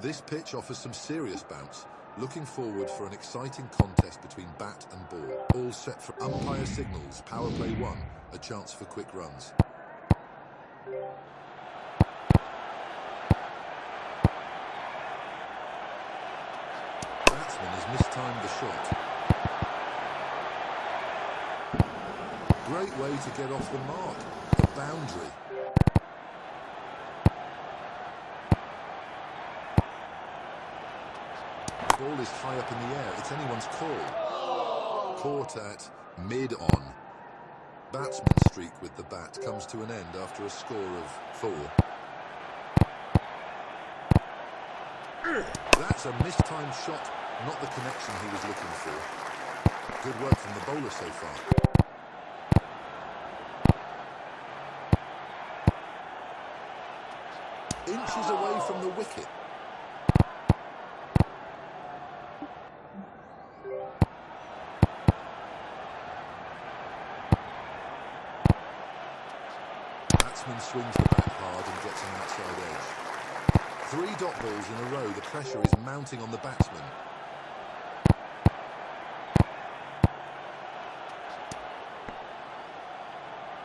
This pitch offers some serious bounce. Looking forward for an exciting contest between bat and ball. All set for umpire signals. Power play 1. A chance for quick runs. Batsman has mistimed the shot. Great way to get off the mark. A boundary. The ball is high up in the air. It's anyone's call. Caught at mid-on. Batsman's streak with the bat comes to an end after a score of 4. That's a mistimed shot, not the connection he was looking for. Good work from the bowler so far. Inches away from the wicket. Batsman swings the bat hard and gets an outside edge. 3 dot balls in a row. The pressure is mounting on the batsman.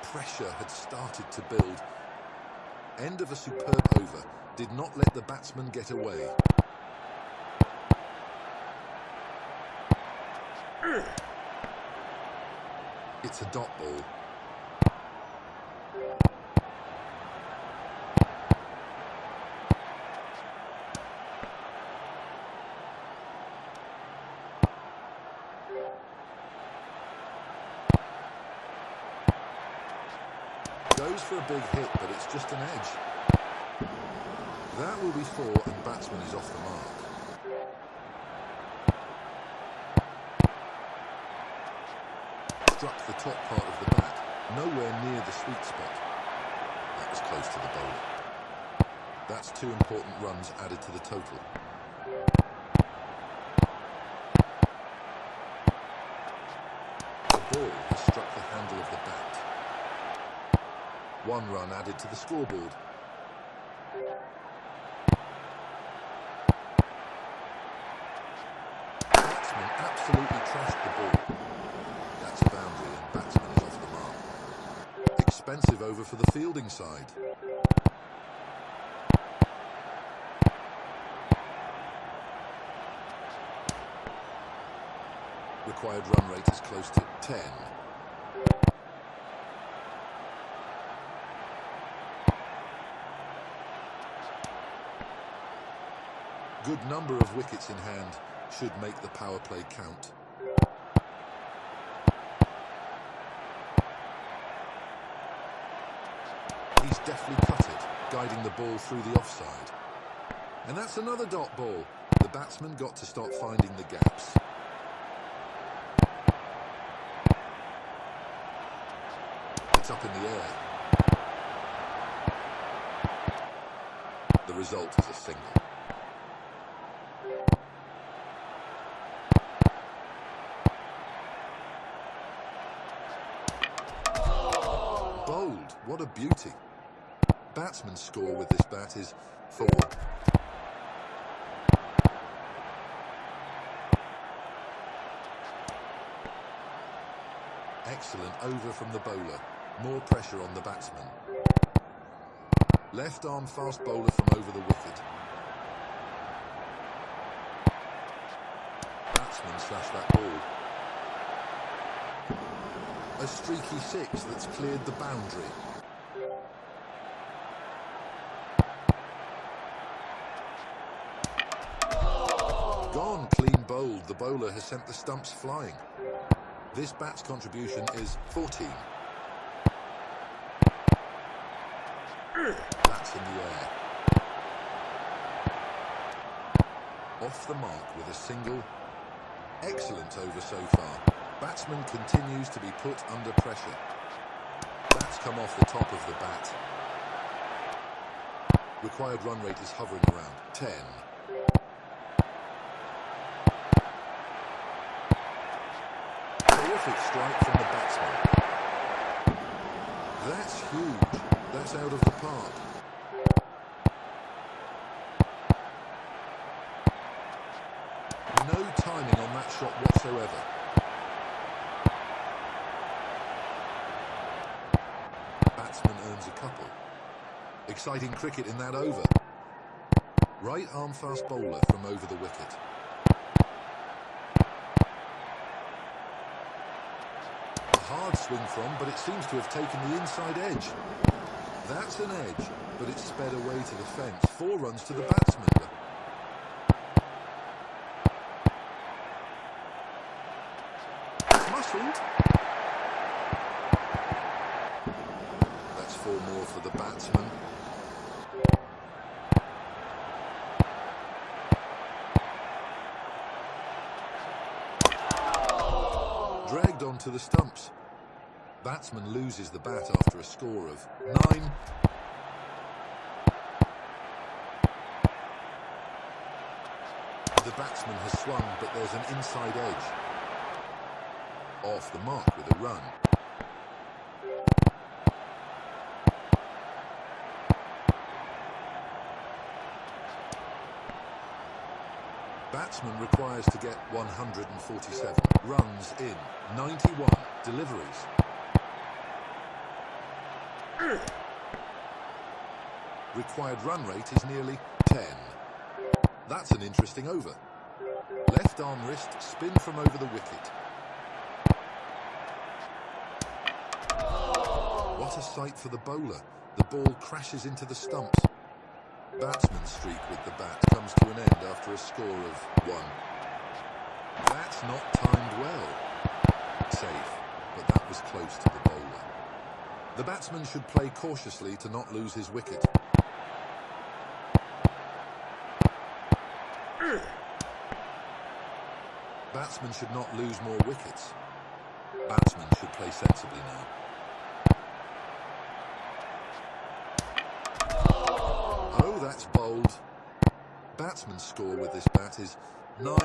Pressure had started to build. End of a superb over. Did not let the batsman get away. It's a dot ball. Goes for a big hit, but it's just an edge. That will be 4, and batsman is off the mark. Struck the top part of the bat, nowhere near the sweet spot. That was close to the bowler. That's 2 important runs added to the total. The ball has struck the handle of the bat. 1 run added to the scoreboard. Batsman absolutely trashed the ball. That's a boundary and batsman is off the mark. Expensive over for the fielding side. Required run rate is close to 10. Good number of wickets in hand should make the power play count. He's deftly cut it, guiding the ball through the offside. And that's another dot ball. The batsman got to start finding the gaps. It's up in the air. The result is a single. Bowled, what a beauty. Batsman's score with this bat is 4. Excellent over from the bowler. More pressure on the batsman. Left arm fast bowler from over the wicket. Batsman slashed that ball. A streaky 6 that's cleared the boundary. Gone, clean bowled. The bowler has sent the stumps flying. This bat's contribution is 14. That's in the air. Off the mark with a single. Excellent over so far. Batsman continues to be put under pressure. That's come off the top of the bat. Required run rate is hovering around 10. Terrific strike from the batsman. That's huge. That's out of the park. batsman earns a couple. Exciting cricket in that over. Right arm fast bowler from over the wicket. A hard swing from, but it seems to have taken the inside edge. That's an edge, but it's sped away to the fence. 4 runs to the batsman. Muscled. That's 4 more for the batsman. Dragged onto the stumps. Batsman loses the bat after a score of 9. The batsman has swung, but there's an inside edge. Off the mark with a run. Batsman requires to get 147. Runs in 91 deliveries. Required run rate is nearly 10. That's an interesting over. Left arm wrist spin from over the wicket. What a sight for the bowler. The ball crashes into the stumps. Batsman's streak with the bat comes to an end after a score of 1. That's not timed well. Safe, but that was close to the bowler. The batsman should play cautiously to not lose his wicket. Batsman should not lose more wickets. Batsman should play sensibly now. Oh, that's bold. Batsman's score with this bat is 9.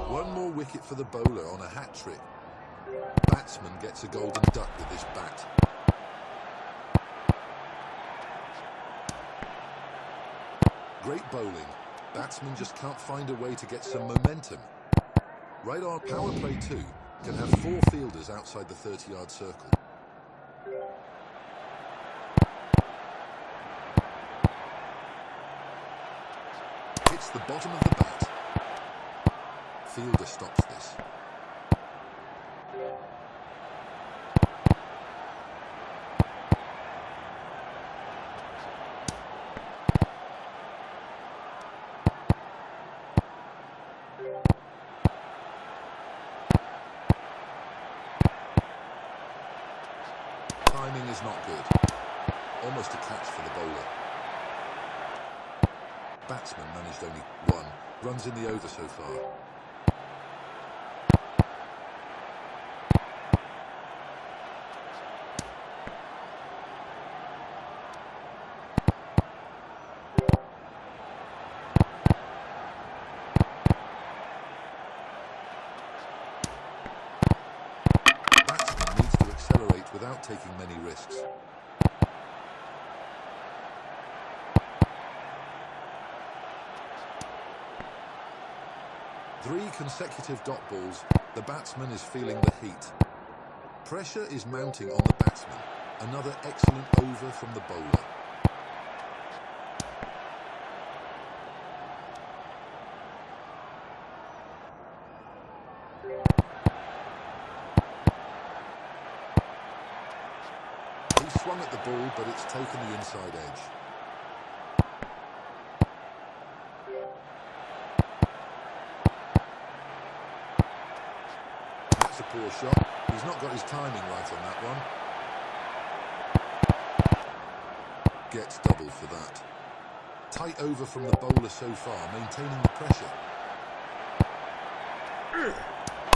One more wicket for the bowler on a hat-trick. Batsman gets a golden duck with this bat. Great bowling. Batsman just can't find a way to get some momentum. Right arm power play 2 can have 4 fielders outside the 30-yard circle. Hits the bottom of the bat. Fielder stops this. Timing is not good. Almost a catch for the bowler. Batsman managed only 1. Runs in the over so far. Batsman needs to accelerate without taking many risks. Three consecutive dot balls. The batsman is feeling the heat. Pressure is mounting on the batsman. Another excellent over from the bowler. He swung at the ball, but it's taken the inside edge. That's a poor shot. He's not got his timing right on that one. Gets double for that. Tight over from the bowler so far, maintaining the pressure.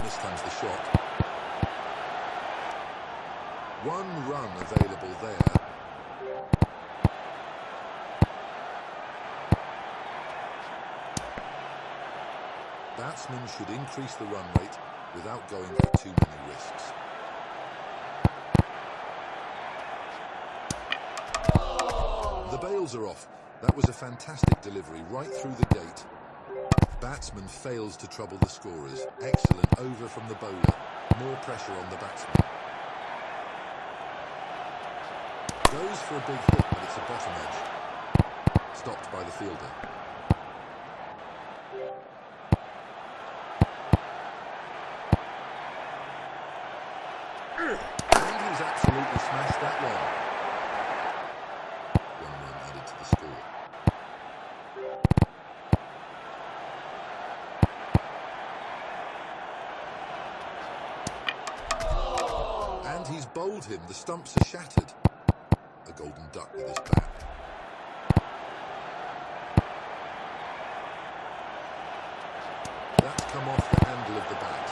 This comes the shot. 1 run available there. Batsmen should increase the run rate without going for too many risks. The bails are off. That was a fantastic delivery right through the gate. Batsman fails to trouble the scorers. Excellent over from the bowler. More pressure on the batsman. Goes for a big hit, but it's a bottom edge. Stopped by the fielder. And he's absolutely smashed that one. 1 run added to the score. And he's bowled him. The stumps are shattered. A golden duck with his bat. That's come off the handle of the bat.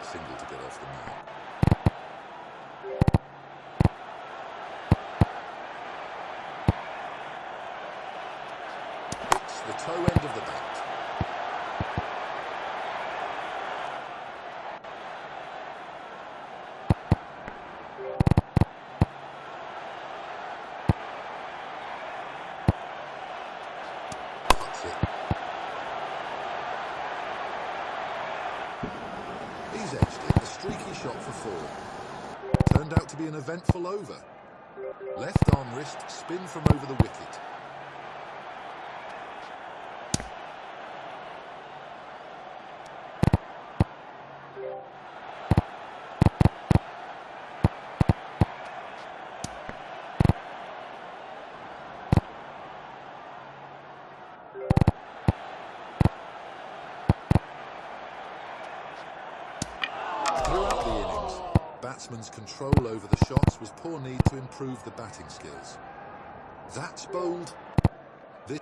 A single to get off the mark. Hits the toe end of the bat. He's edged it, a streaky shot for 4. Turned out to be an eventful over. Left arm wrist, spin from over the wicket. Throughout the innings, batsman's control over the shots was poor need to improve the batting skills. That's bowled. This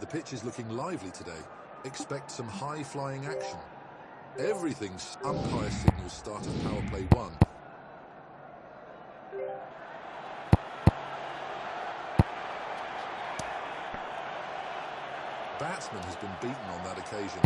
The pitch is looking lively today. Expect some high-flying action. Everything's umpire signals start of power play 1. Batsman has been beaten on that occasion.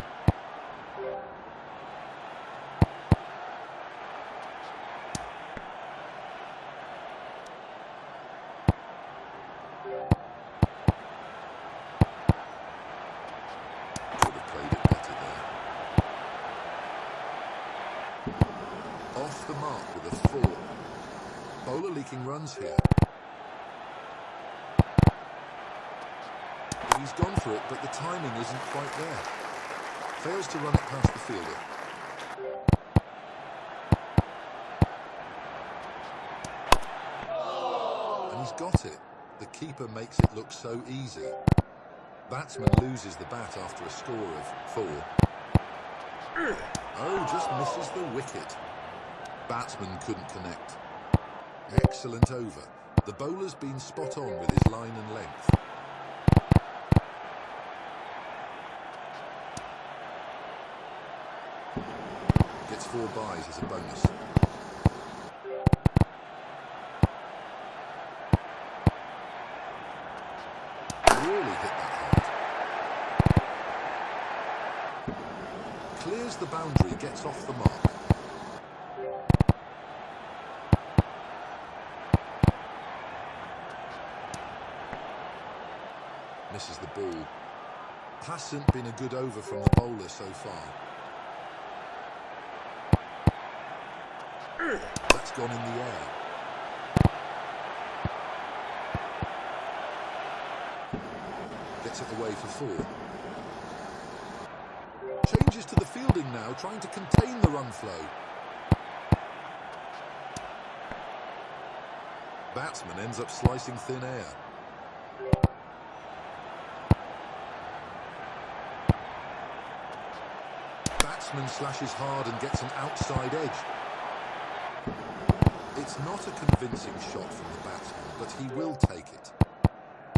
Could have played it better there. Off the mark with a 4. Bowler leaking runs here. He's gone for it, but the timing isn't quite there. Fails to run it past the fielder. And he's got it. The keeper makes it look so easy. Batsman loses the bat after a score of 4. Oh, just misses the wicket. Batsman couldn't connect. Excellent over. The bowler's been spot on with his line and length. Gets 4 byes as a bonus. Really hit that hard. Clears the boundary, gets off the mark. Misses the ball. Hasn't been a good over from the bowler so far. That's gone in the air. Gets it away for 4. Changes to the fielding now, trying to contain the run flow. Batsman ends up slicing thin air. Batsman slashes hard and gets an outside edge. It's not a convincing shot from the batsman, but he will take it.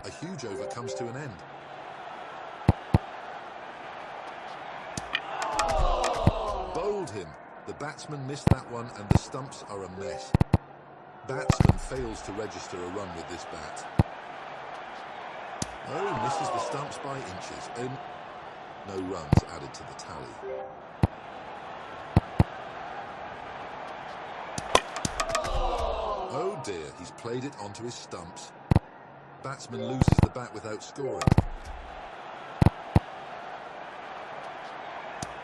A huge over comes to an end. Bowled him. The batsman missed that one and the stumps are a mess. Batsman fails to register a run with this bat. Oh, misses the stumps by inches. And no runs added to the tally. Oh dear, he's played it onto his stumps. Batsman loses the bat without scoring.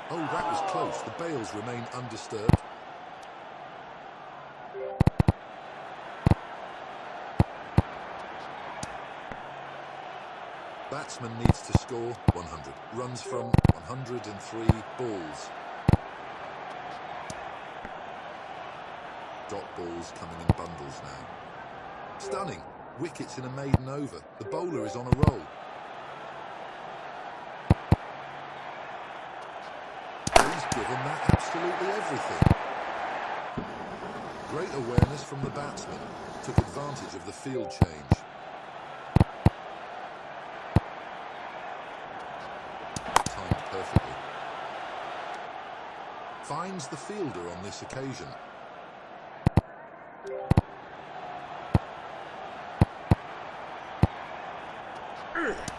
Oh, that was close. The bails remain undisturbed. Batsman needs to score 100. Runs from 103 balls. Dot balls coming in bundles now. Stunning. Wickets in a maiden over. The bowler is on a roll. He's given that absolutely everything. Great awareness from the batsman. Took advantage of the field change. Timed perfectly. Finds the fielder on this occasion.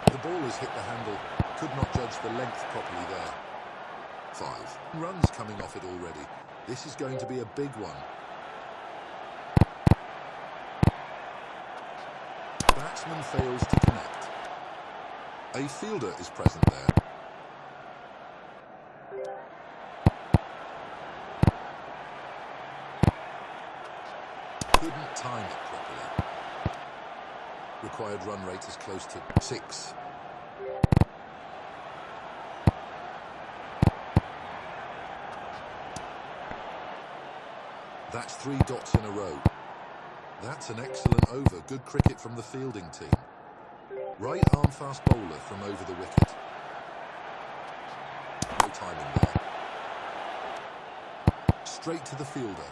The ball has hit the handle, could not judge the length properly there. 5 runs coming off it already. This is going to be a big one. Batsman fails to connect. A fielder is present there. Couldn't time it properly. Required run rate is close to 6. That's 3 dots in a row. That's an excellent over. Good cricket from the fielding team. Right arm fast bowler from over the wicket. No timing there. Straight to the fielder.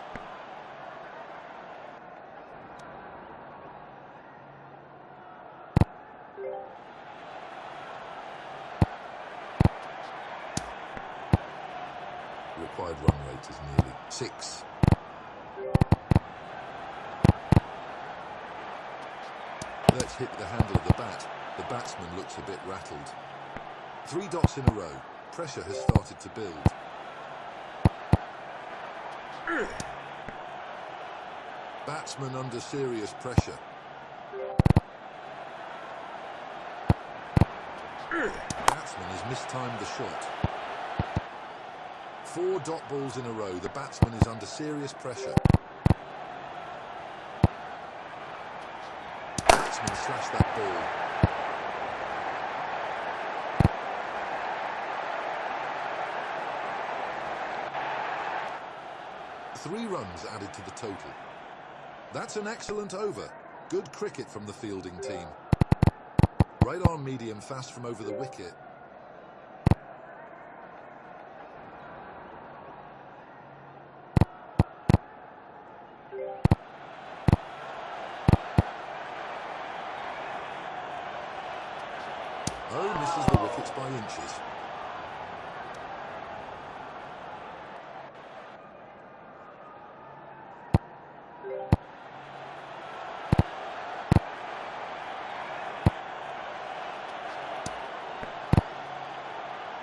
Required run rate is nearly 6. Let's hit the handle of the bat. The batsman looks a bit rattled. 3 dots in a row. Pressure has started to build. Batsman under serious pressure. Batsman has mistimed the shot. 4 dot balls in a row. The batsman is under serious pressure. Batsman slashed that ball. Three runs added to the total. That's an excellent over. Good cricket from the fielding team. Right arm medium fast from over the wicket. Oh, misses the wickets by inches.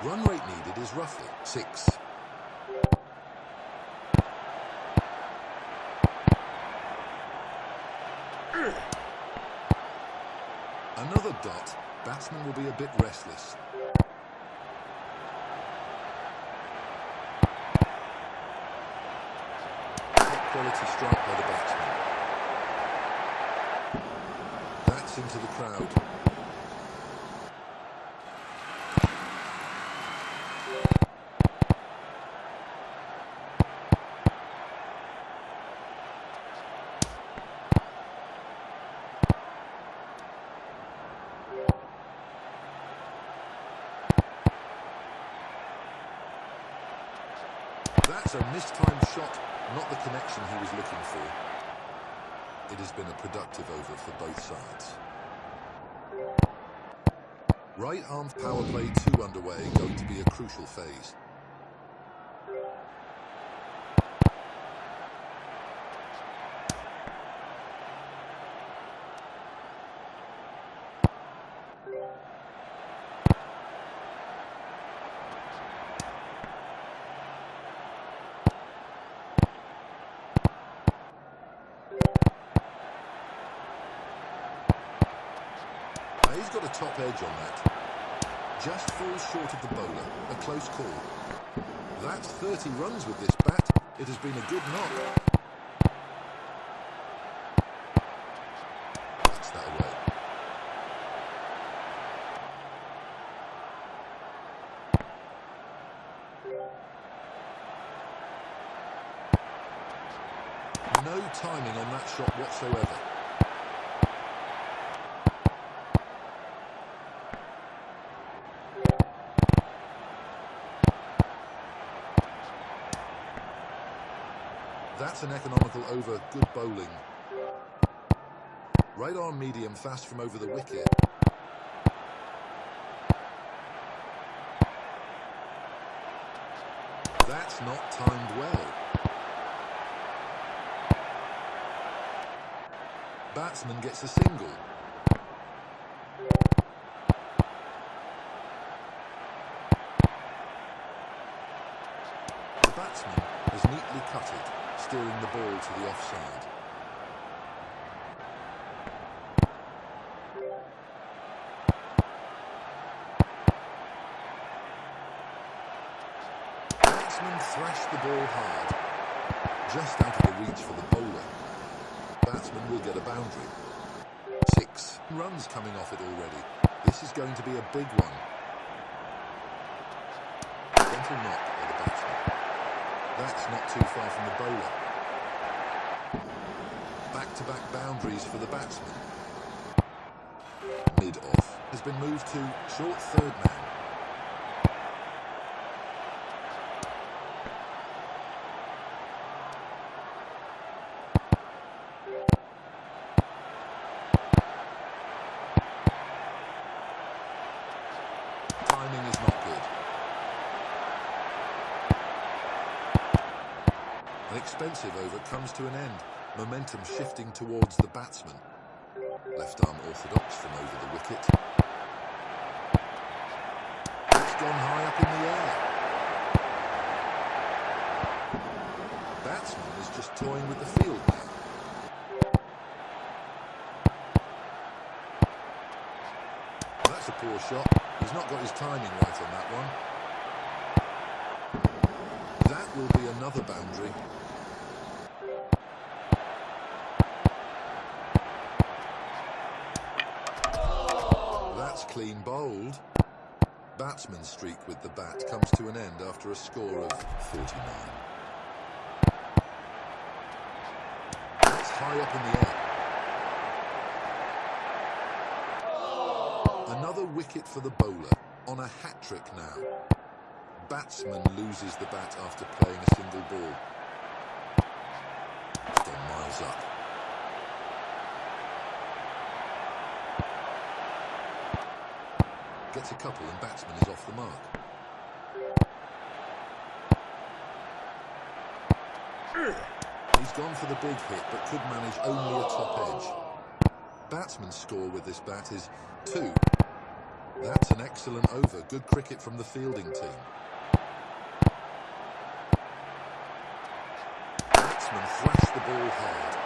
Run rate needed is roughly 6. Another dot. Batsman will be a bit restless. Top quality strike by the batsman. That's into the crowd. That's a mistimed shot, not the connection he was looking for. It has been a productive over for both sides. Right-armed power play 2 underway, going to be a crucial phase. He's got a top edge on that. Just falls short of the bowler. A close call. That's 30 runs with this bat. It has been a good knock. That's that away. No timing on that shot whatsoever. That's an economical over, good bowling. Right arm medium fast from over the wicket. That's not timed well. Batsman gets a single. The batsman has neatly cut it, steering the ball to the offside. Batsman thrashed the ball hard, just out of the reach for the bowler. Batsman will get a boundary. 6 runs coming off it already. This is going to be a big one. Gentle knock by the batsman. That's not too far from the bowler. Back-to-back boundaries for the batsman. Mid-off has been moved to short third man. Timing is not good. An expensive over comes to an end. Momentum shifting towards the batsman. Left arm orthodox from over the wicket. It's gone high up in the air. Batsman is just toying with the field now. That's a poor shot. He's not got his timing right on that one. That will be another boundary. That's clean bowled. Batsman's streak with the bat comes to an end after a score of 49. That's high up in the air. Another wicket for the bowler on a hat-trick now. Batsman loses the bat after playing a single ball. It's gone miles up. Gets a couple and batsman is off the mark. He's gone for the big hit but could manage only a top edge. Batsman's score with this bat is 2. That's an excellent over. Good cricket from the fielding team. Batsman thrashed the ball hard.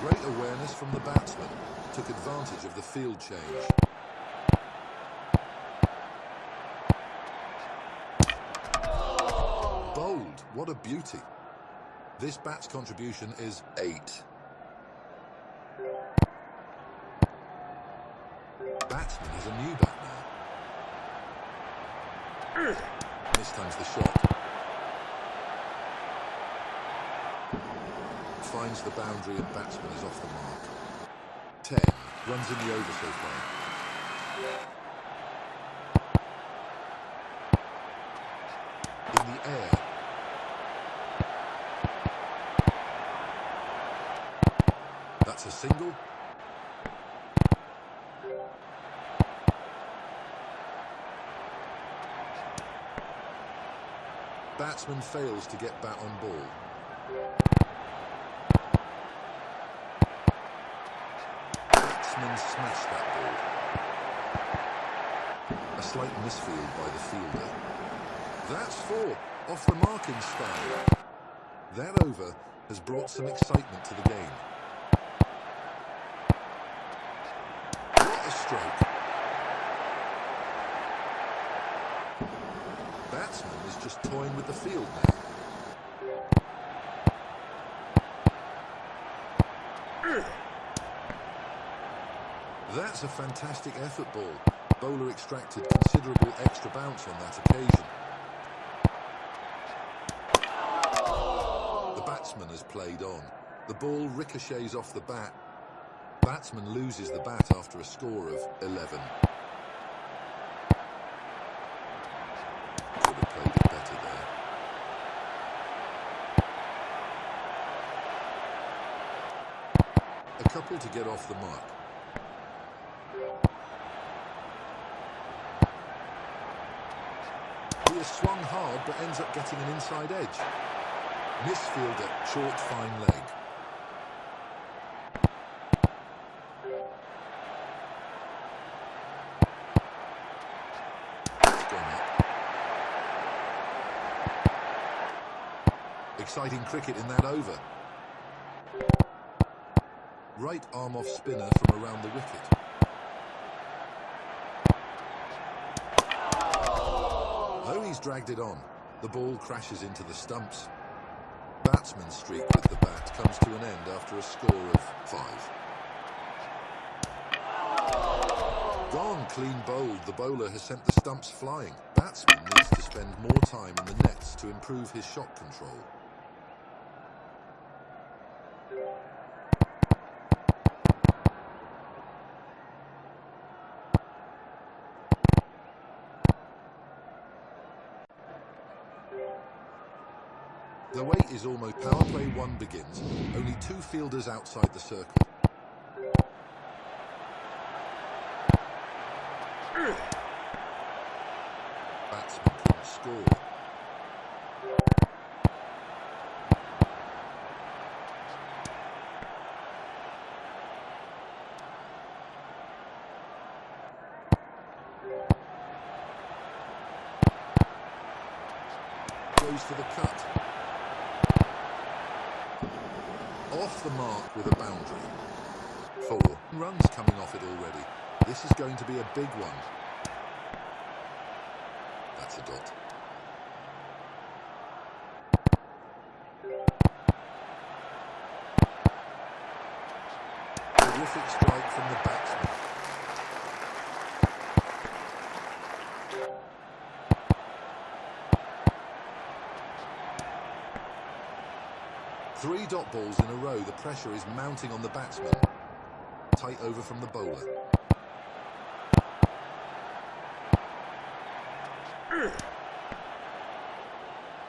Great awareness from the batsman. Took advantage of the field change. Bowled. What a beauty. This bat's contribution is 8. Batsman has a new bat now. Mistimes the shot. Finds the boundary and batsman is off the mark. 10. Runs in the over so far. In the air. That's a single. Batsman fails to get bat on ball. Batsman smashed that ball. A slight misfield by the fielder. That's 4. Off the mark in style. That over has brought some excitement to the game. What a stroke. Batsman is just toying with the field now. That's a fantastic effort ball. Bowler extracted considerable extra bounce on that occasion. The batsman has played on. The ball ricochets off the bat. Batsman loses the bat after a score of 11. Could have played it better there. A couple to get off the mark. He has swung hard but ends up getting an inside edge. Misfielder, short, fine leg. It's gone up. Exciting cricket in that over. Right arm off spinner from around the wicket. Oh, he's dragged it on. The ball crashes into the stumps. Batsman's streak with the bat comes to an end after a score of 5. Gone, clean bowled. The bowler has sent the stumps flying. Batsman needs to spend more time in the nets to improve his shot control. The wait is almost. Power play 1 begins. Only 2 fielders outside the circle. Batsman can't score. Goes for the cut. Off the mark with a boundary. 4 runs coming off it already. This is going to be a big one. That's a dot. Terrific strike from the batsman. Three dot balls in a row. The pressure is mounting on the batsman. Tight over from the bowler.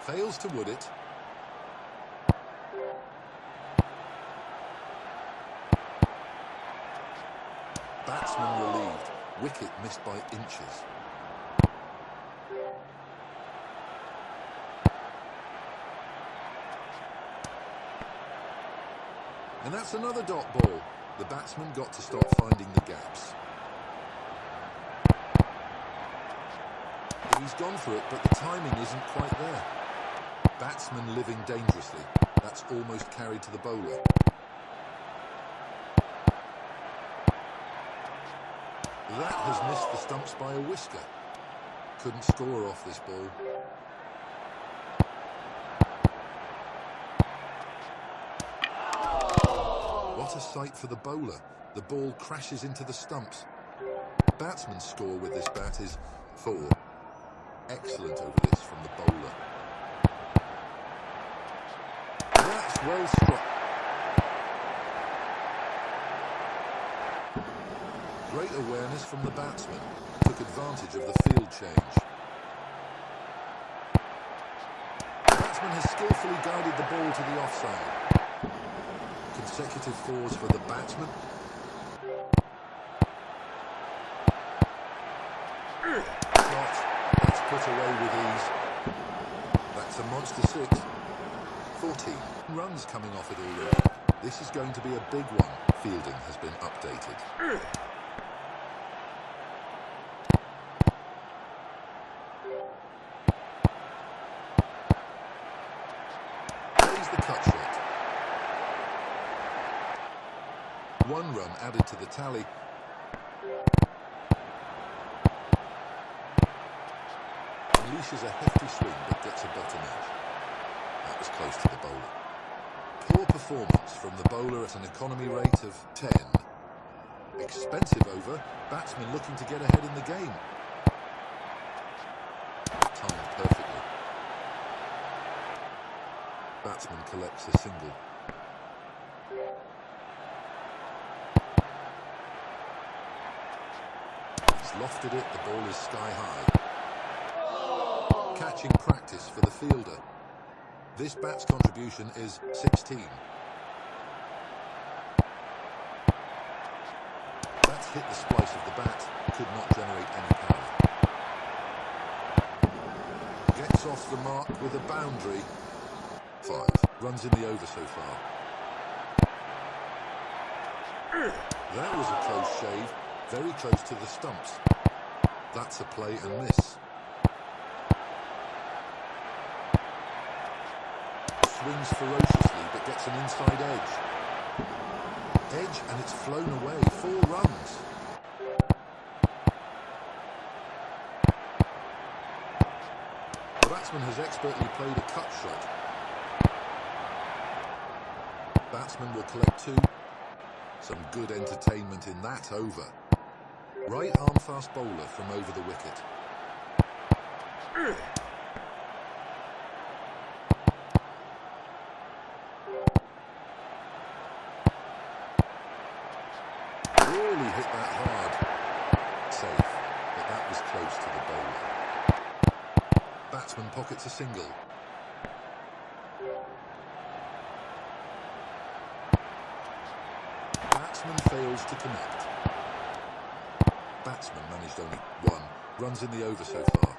Fails to wood it. Batsman relieved. Wicket missed by inches. And that's another dot ball. The batsman got to stop finding the gaps. He's gone for it, but the timing isn't quite there. Batsman living dangerously. That's almost carried to the bowler. That has missed the stumps by a whisker. Couldn't score off this ball. What a sight for the bowler. The ball crashes into the stumps. Batsman's score with this bat is 4. Excellent over this from the bowler. That's well struck. Great awareness from the batsman. Took advantage of the field change. The batsman has skillfully guided the ball to the offside. Consecutive 4s for the batsman. Shot. That's put away with ease. That's a monster 6. 14 runs coming off it already. This is going to be a big one. Fielding has been updated. Plays the cut shot. 1 run added to the tally. Unleashes a hefty swing but gets a bottom edge. That was close to the bowler. Poor performance from the bowler at an economy rate of 10. Expensive over. Batsman looking to get ahead in the game. Timed perfectly. Batsman collects a single. He's lofted it. The ball is sky high. Catching practice for the fielder. This bat's contribution is 16. That's hit the splice of the bat, could not generate any power. Gets off the mark with a boundary. 5 runs in the over so far. That was a close shave, very close to the stumps. That's a play and miss. Swings ferociously but gets an inside edge. Edge and it's flown away. 4 runs. The batsman has expertly played a cut shot. Batsman will collect 2. Some good entertainment in that over. Right arm fast bowler from over the wicket. Really hit that hard. Safe, but that was close to the bowler. Batsman pockets a single. Batsman fails to connect. Batsman managed only 1. Runs in the over so far.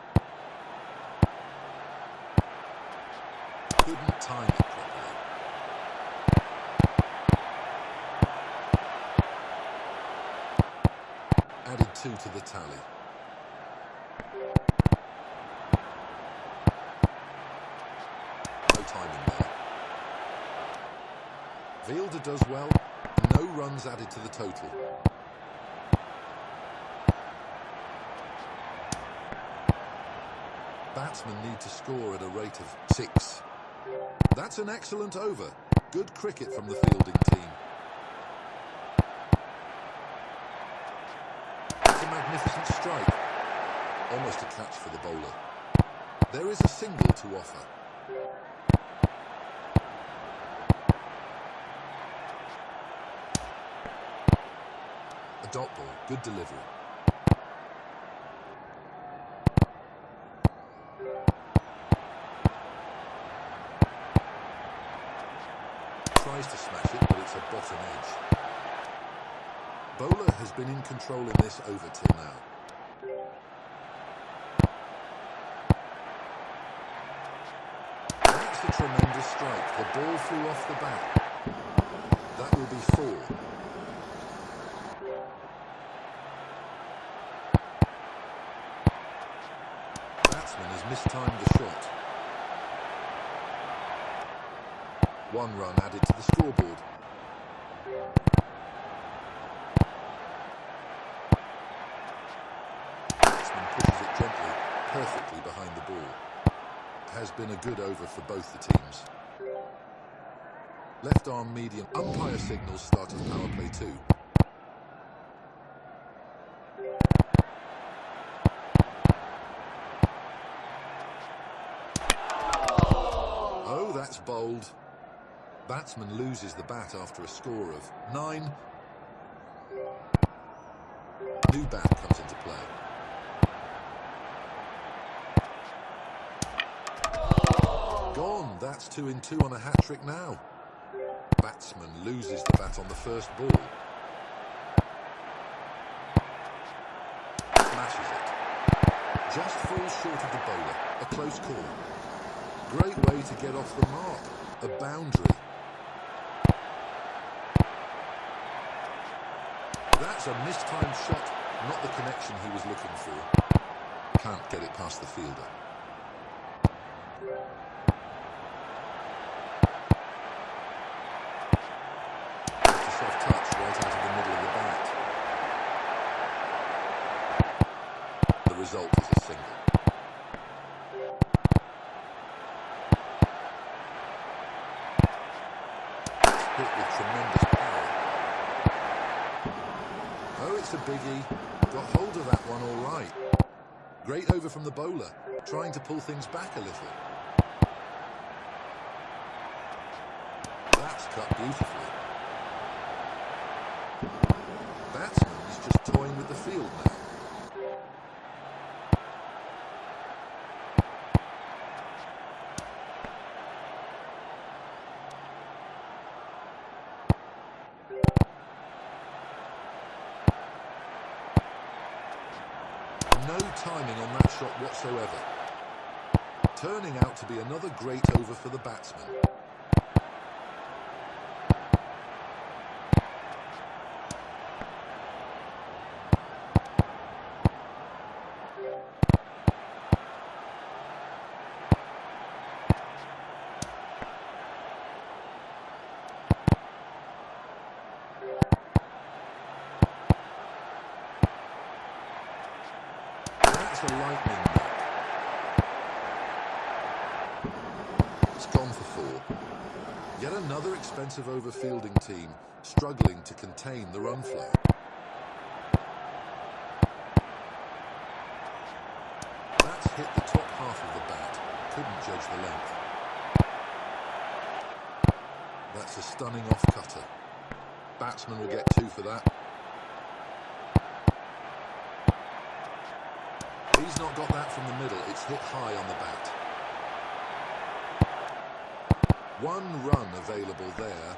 Couldn't time it properly. Added 2 to the tally. No timing there. Fielder does well. No runs added to the total. Batsmen need to score at a rate of 6. That's an excellent over. Good cricket from the fielding team. It's a magnificent strike. Almost a catch for the bowler. There is a single to offer. A dot ball. Good delivery. Tries to smash it, but it's a bottom edge. Bowler has been in control in this over till now. That's a tremendous strike. The ball flew off the bat. That will be 4. Batsman has mistimed the shot. 1 run added to the scoreboard. Batsman pushes it gently, perfectly behind the ball. It has been a good over for both the teams. Left arm medium. Umpire signals start of power play 2. Oh, that's bold. Batsman loses the bat after a score of 9. New bat comes into play. Gone. That's 2 in 2 on a hat-trick now. Batsman loses the bat on the first ball. Smashes it. Just falls short of the bowler. A close call. Great way to get off the mark. A boundary. That's a mistimed shot. Not the connection he was looking for. Can't get it past the fielder. Soft touch right out of the middle of the bat. The result is a single. It's hit with tremendous power. Oh, it's a biggie. Got hold of that one all right. Great over from the bowler, trying to pull things back a little. That's cut beautifully. Batsman is just toying with the field now. No timing on that shot whatsoever. Turning out to be another great over for the batsman. That's a lightning knock. It's gone for 4. Yet another expensive over fielding team struggling to contain the run flow. That's hit the top half of the bat. Couldn't judge the length. That's a stunning off-cutter. Batsman will get 2 for that. He's not got that from the middle. It's hit high on the bat. 1 run available there.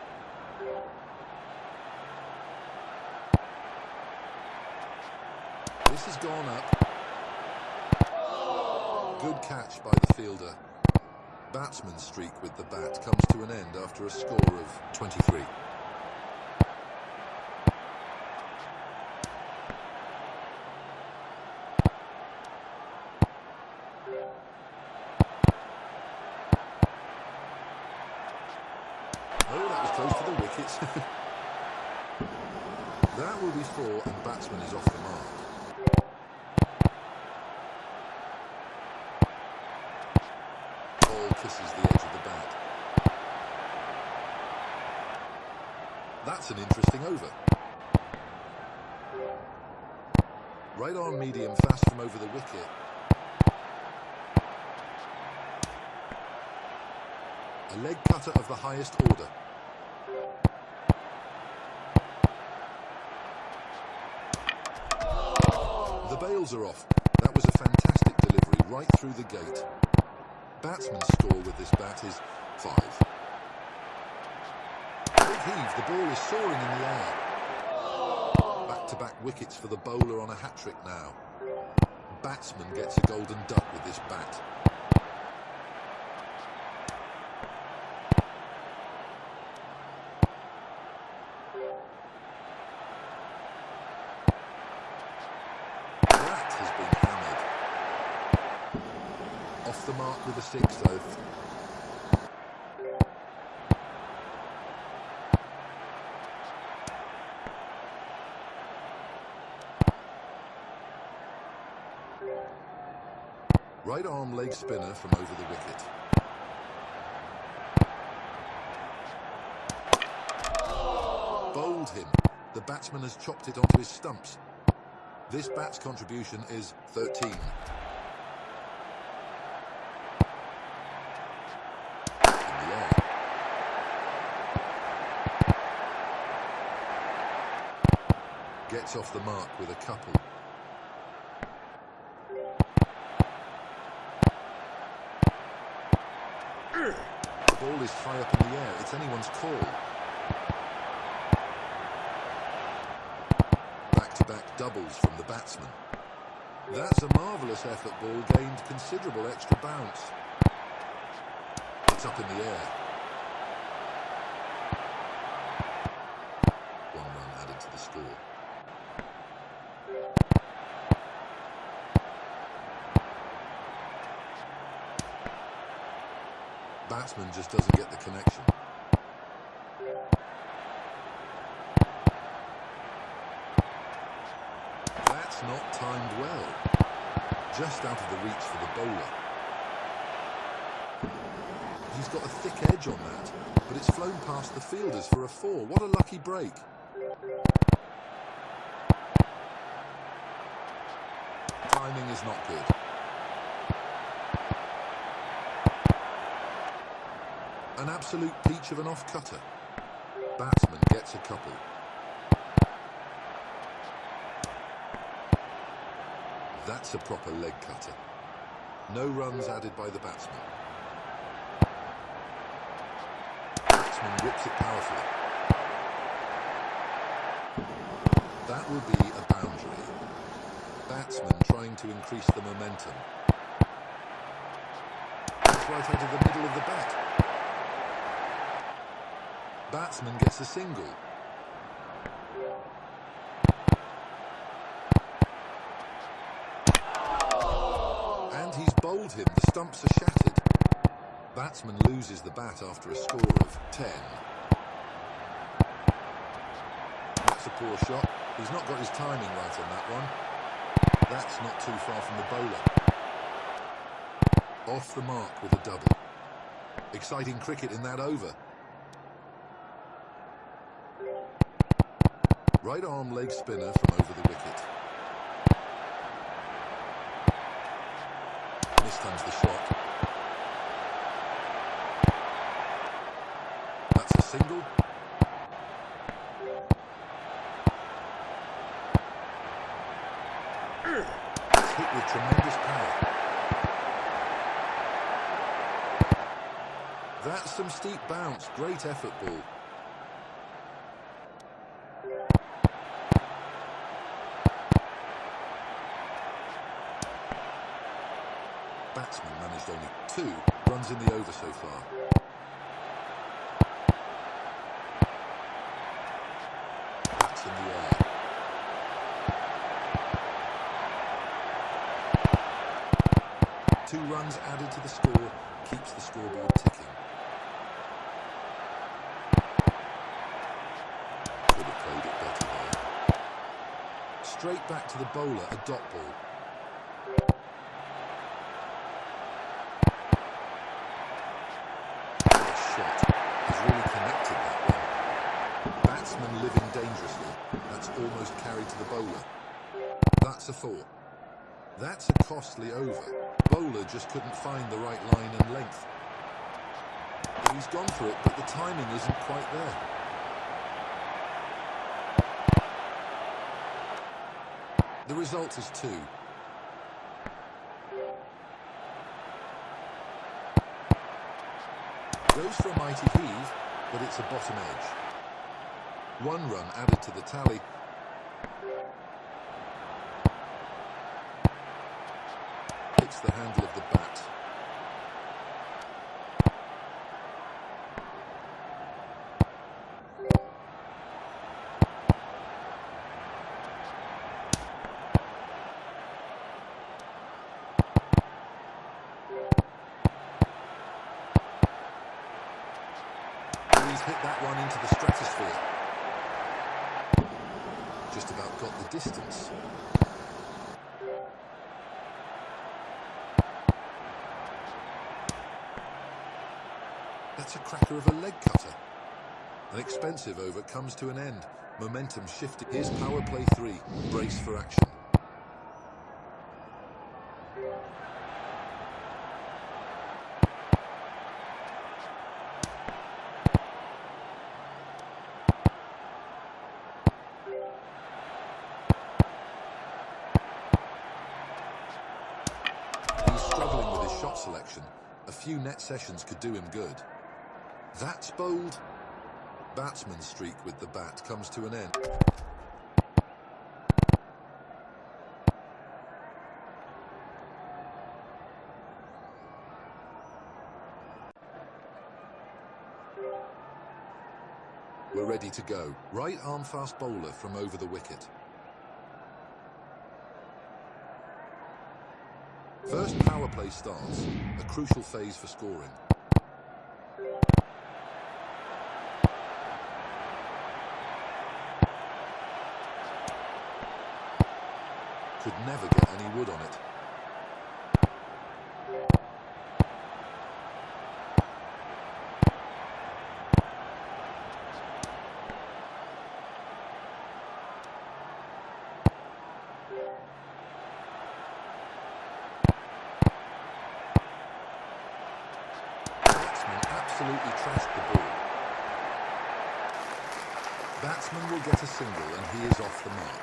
This has gone up. Good catch by the fielder. Batsman's streak with the bat comes to an end after a score of 23. Oh, that was close to the wickets. That will be 4 and batsman is off the mark. Ball kisses the edge of the bat. That's an interesting over. Right arm medium fast from over the wicket. A leg cutter of the highest order. The bails are off. That was a fantastic delivery right through the gate. Batsman's score with this bat is 5. Big heave, the ball is soaring in the air. Back-to-back wickets for the bowler on a hat-trick now. Batsman gets a golden duck with this bat. That has been hammered. Off the mark with a 6 though. Right arm leg spinner from over the wicket. bowled him. The batsman has chopped it onto his stumps. This bat's contribution is 13. In the air. Gets off the mark with a couple. The ball is high up in the air. It's anyone's call. Back-to-back doubles from the batsman. That's a marvellous effort ball, gained considerable extra bounce. It's up in the air. 1 run added to the score. Batsman just doesn't get the connection. That's not timed well. Just out of the reach for the bowler. He's got a thick edge on that, but it's flown past the fielders for a 4. What a lucky break. Timing is not good. An absolute peach of an off-cutter. Batsman gets a couple. That's a proper leg cutter. No runs added by the batsman. Batsman whips it powerfully. That will be a boundary. Batsman trying to increase the momentum. That's right out of the middle of the bat. Batsman gets a single. And he's bowled him. The stumps are shattered. Batsman loses the bat after a score of 10. That's a poor shot. He's not got his timing right on that one. That's not too far from the bowler. Off the mark with a double. Exciting cricket in that over. Right arm leg spinner from over the wicket. Mistimes the shot. That's a single. It's hit with tremendous power. That's some steep bounce. Great effort ball. Batsman managed only 2 runs in the over so far. Bats in the air. Two runs added to the score, keeps the scoreboard ticking. Could have played it better there. Straight back to the bowler, a dot ball. Living dangerously. That's almost carried to the bowler. That's a 4. That's a costly over. Bowler just couldn't find the right line and length. He's gone for it, but the timing isn't quite there. The result is 2. Goes for a mighty heave, but it's a bottom edge. 1 run added to the tally. Hits the handle of the bat. He's hit that one into the stratosphere. Just about got the distance. That's a cracker of a leg cutter. An expensive over comes to an end. Momentum shifting. Here's power play 3. Brace for action. He's struggling with his shot selection. A few net sessions could do him good. That's bold. Batsman's streak with the bat comes to an end. We're ready to go. Right arm fast bowler from over the wicket. First power play starts, a crucial phase for scoring. Could never get any wood on it. Batsman absolutely trashed the ball. Batsman will get a single and he is off the mark.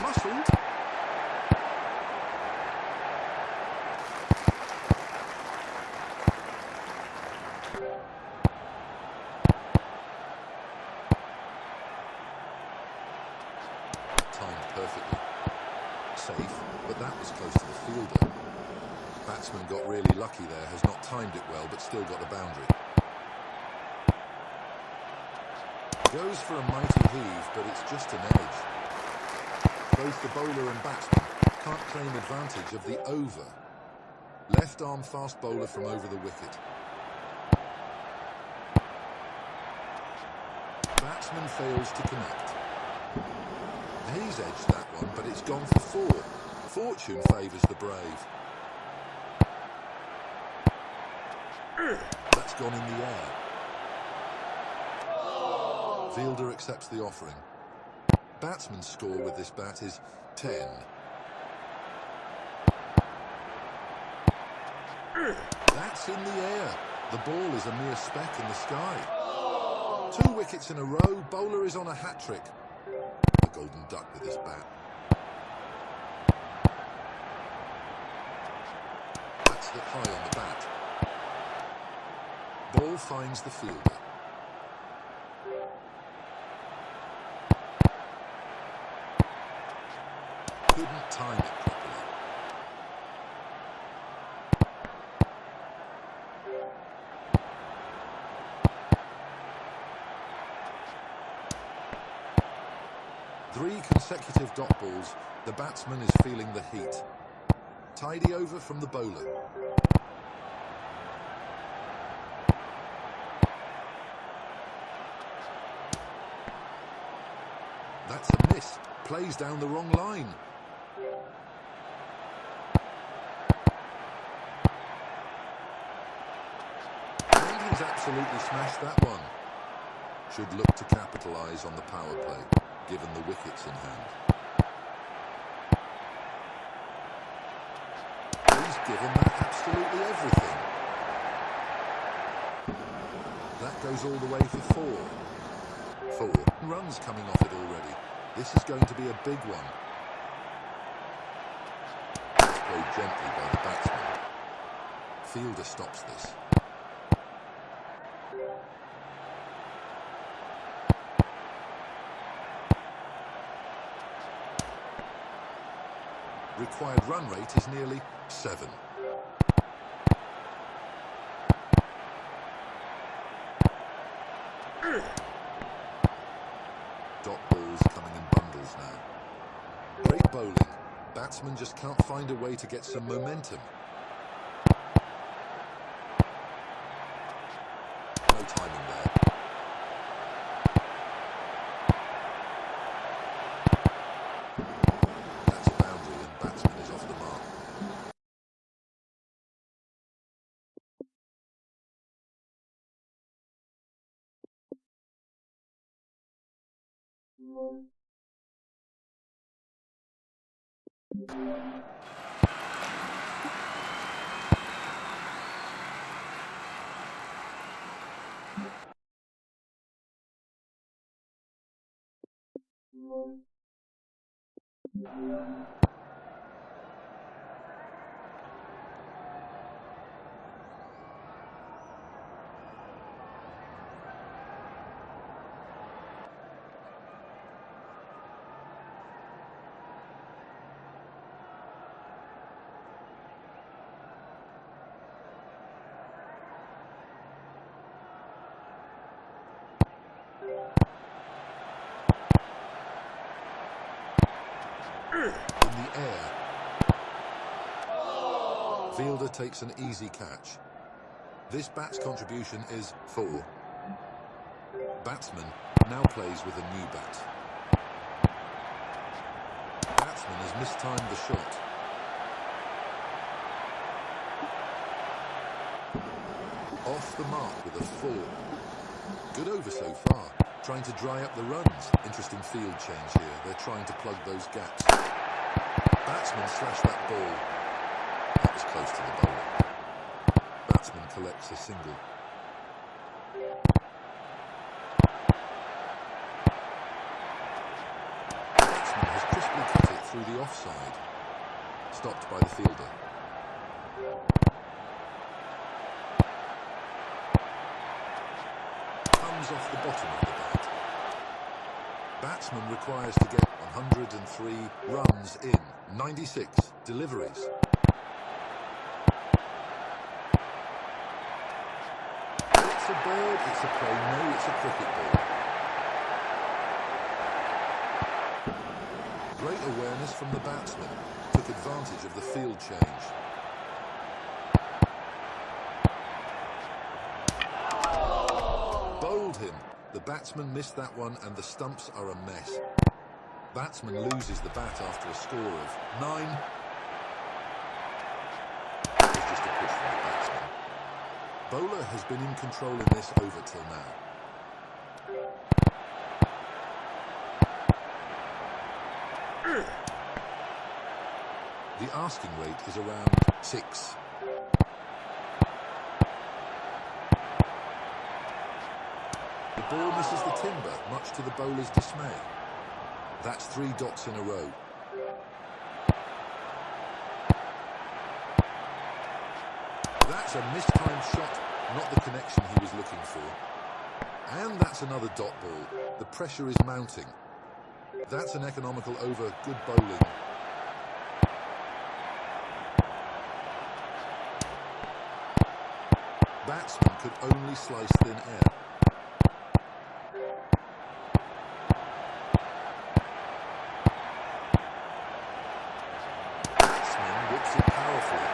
Muscled. Timed perfectly. Safe, but that was close to the fielder. Batsman got really lucky there, has not timed it well, but still got the boundary. Goes for a mighty heave, but it's just an edge. Both the bowler and batsman can't claim advantage of the over. Left arm fast bowler from over the wicket. Batsman fails to connect. He's edged that one, but it's gone for 4. Fortune favours the brave. That's gone in the air. Fielder accepts the offering. Batsman's score with this bat is 10. That's in the air. The ball is a mere speck in the sky. 2 wickets in a row. Bowler is on a hat-trick. The golden duck with his bat. That's hit high on the bat. Ball finds the fielder. Couldn't time it properly. Three consecutive dot balls. The batsman is feeling the heat. Tidy over from the bowler. That's a miss. Plays down the wrong line. And he's absolutely smashed that one. Should look to capitalise on the power play, given the wickets in hand. He's given that absolutely everything. That goes all the way for 4. 4 runs coming off it already. This is going to be a big one. It's played gently by the batsman. Fielder stops this. Required run rate is nearly 7. Dot balls coming in bundles now. Great bowling. Batsman just can't find a way to get some momentum. No timing there. In the air. Fielder takes an easy catch. This bat's contribution is 4. Batsman now plays with a new bat. Batsman has mistimed the shot. Off the mark with a 4. Good over so far. Trying to dry up the runs. Interesting field change here. They're trying to plug those gaps. Batsman slashed that ball. That was close to the bowler. Batsman collects a single. Batsman has crisply cut it through the offside. Stopped by the fielder. Comes off the bottom of the bat. Batsman requires to get 103 runs in 96 deliveries. It's a bird, it's a plane, no, it's a cricket ball. Great awareness from the batsman. Took advantage of the field change. Bowled him. The batsman missed that one and the stumps are a mess. Batsman loses the bat after a score of 9. It was just a push from the batsman. Bowler has been in control in this over till now. The asking rate is around 6. The ball misses the timber, much to the bowler's dismay. That's 3 dots in a row. That's a mistimed shot, not the connection he was looking for. And that's another dot ball. The pressure is mounting. That's an economical over, good bowling. Batsman could only slice thin air. Batsman whips it powerfully.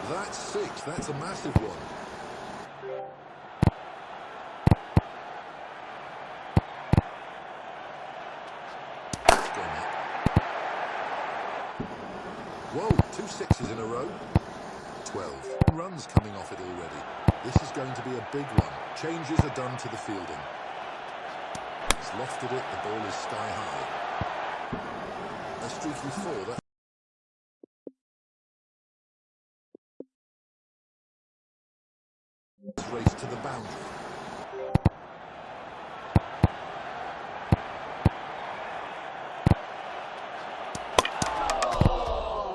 That's 6. That's a massive one. It's gone up. Whoa, 2 6s in a row. 12 runs coming off it already. This is going to be a big one. Changes are done to the fielding. He's lofted it, the ball is sky high. A streaky 4. That's race to the boundary.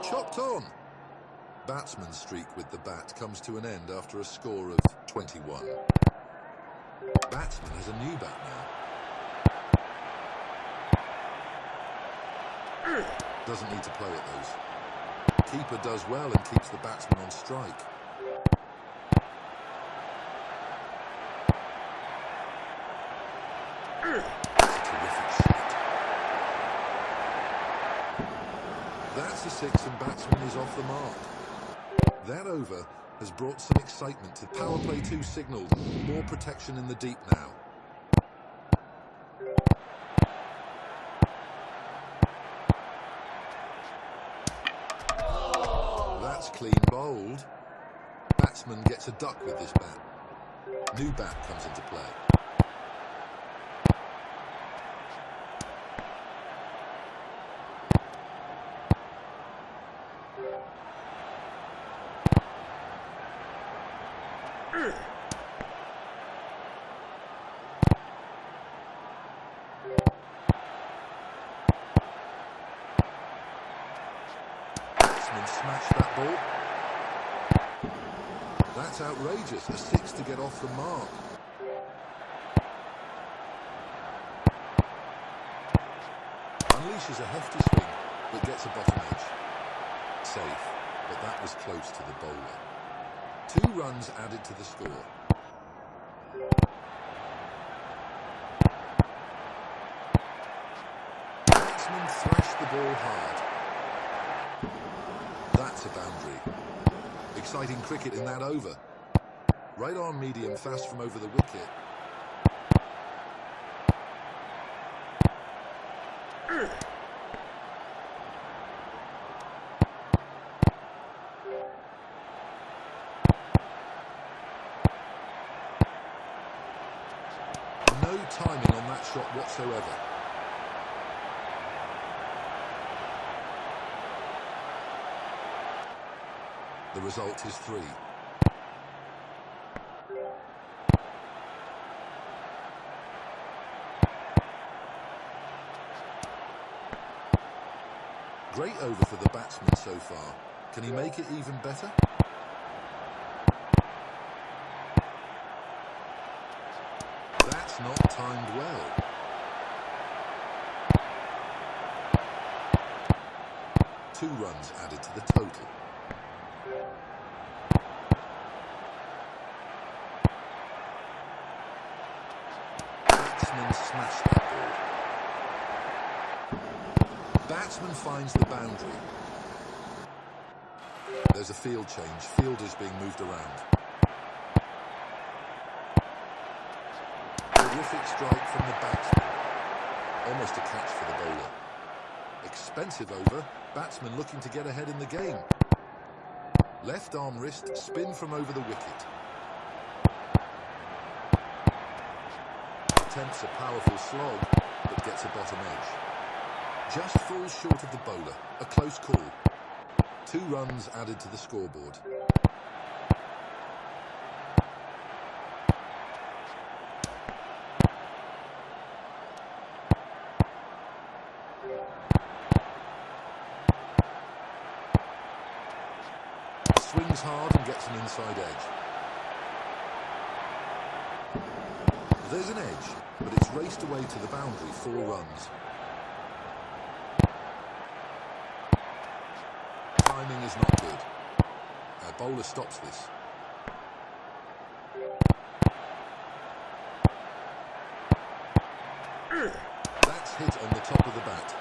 Chopped on. Batsman's streak with the bat comes to an end after a score of 21. Batsman has a new bat now. Doesn't need to play at those. Keeper does well and keeps the batsman on strike. That's a terrific shot. That's a 6 and batsman is off the mark. That over has brought some excitement to power play 2 signalled. More protection in the deep now. That's clean bowled. Batsman gets a duck with this bat. New bat comes into play. Batsman smashed that ball. That's outrageous. A 6 to get off the mark. Unleashes a hefty swing, but gets a bottom edge. Safe, but that was close to the bowler. 2 runs added to the score. Batsman thrashed the ball hard. That's a boundary. Exciting cricket in that over. Right on medium fast from over the wicket. No timing on that shot whatsoever. The result is 3. Great over for the batsman so far. Can he make it even better? That's not timed well. Two runs added to the total. Batsman smashed that ball. Batsman finds the boundary. There's a field change. Fielders being moved around. Terrific strike from the batsman. Almost a catch for the bowler. Expensive over. Batsman looking to get ahead in the game. Left arm wrist, spin from over the wicket. Attempts a powerful slog, but gets a bottom edge. Just falls short of the bowler. A close call. 2 runs added to the scoreboard. Swings hard and gets an inside edge. There's an edge, but it's raced away to the boundary. 4 runs. Timing is not good. Our bowler stops this. That's hit on the top of the bat.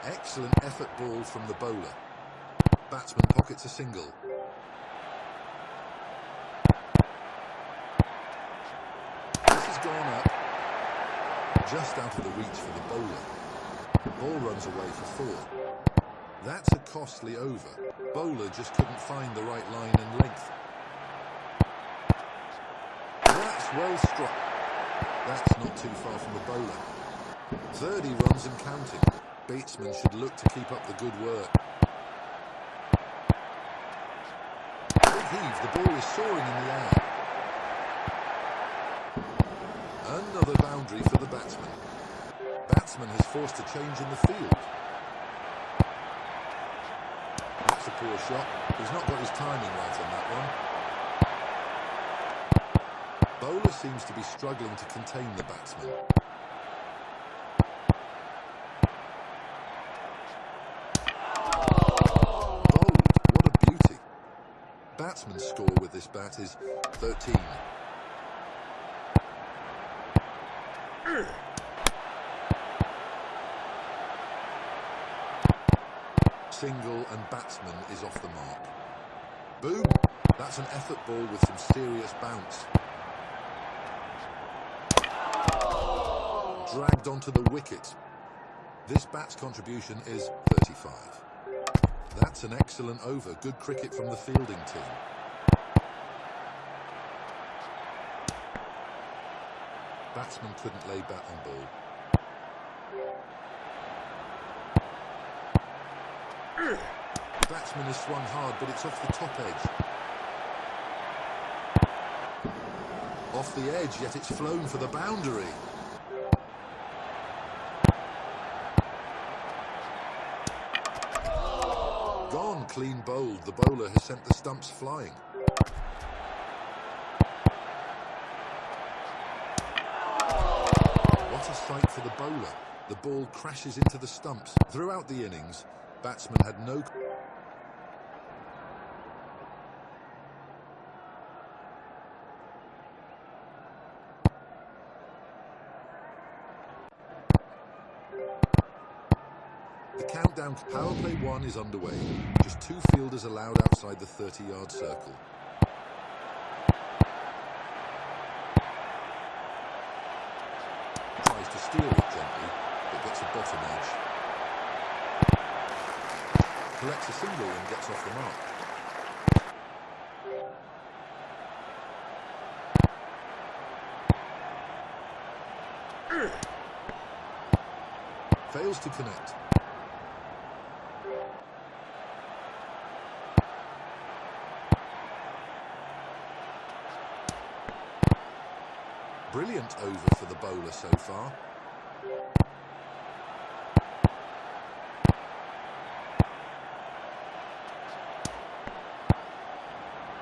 Excellent effort ball from the bowler. Batsman pockets a single. This has gone up. Just out of the reach for the bowler. Ball runs away for 4. That's a costly over. Bowler just couldn't find the right line and length. That's well struck. That's not too far from the bowler. 30 runs and counting. Batsman should look to keep up the good work. Big heave, the ball is soaring in the air. Another boundary for the batsman. Batsman has forced a change in the field. That's a poor shot. He's not got his timing right on that one. Bowler seems to be struggling to contain the batsman. Batsman's score with this bat is 13. Single and batsman is off the mark. Boom! That's an effort ball with some serious bounce. Dragged onto the wicket. This bat's contribution is 35. That's an excellent over. Good cricket from the fielding team. Batsman couldn't lay bat on ball. Batsman has swung hard, but it's off the top edge. Off the edge, yet it's flown for the boundary. Gone, clean bowled. The bowler has sent the stumps flying. What a sight for the bowler. The ball crashes into the stumps. Throughout the innings, batsmen had no... The countdown power play 1 is underway. Just 2 fielders allowed outside the 30-yard circle. Tries to steal it gently, but gets a bottom edge. Collects a single and gets off the mark. Fails to connect. Brilliant over for the bowler so far.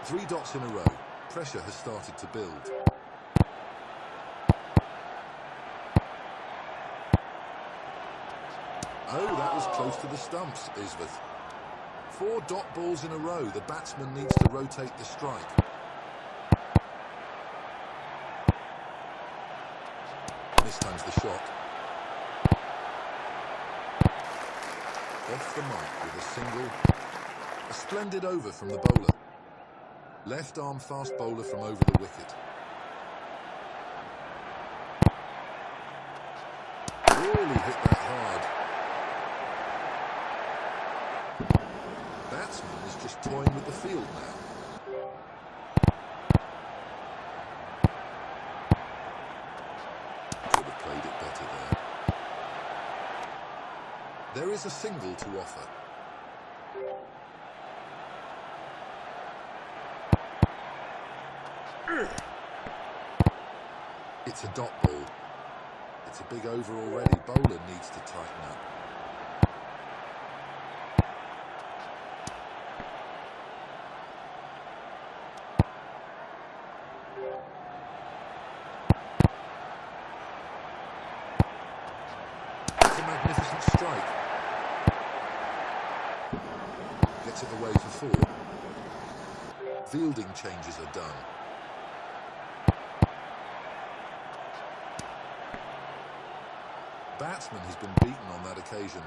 Three dots in a row. Pressure has started to build. Oh, that was close to the stumps, Isveth. 4 dot balls in a row. The batsman needs to rotate the strike. Mistimes the shot. Off the mark with a single. A splendid over from the bowler. Left arm fast bowler from over the wicket. Really hit that hard. Batsman is just toying with the field now. Could have played it better there. There is a single to offer. It's a dot ball. It's a big over already. Bowler needs to tighten up. It's a magnificent strike. Gets it away for 4. Fielding changes are done. Batsman has been beaten on that occasion.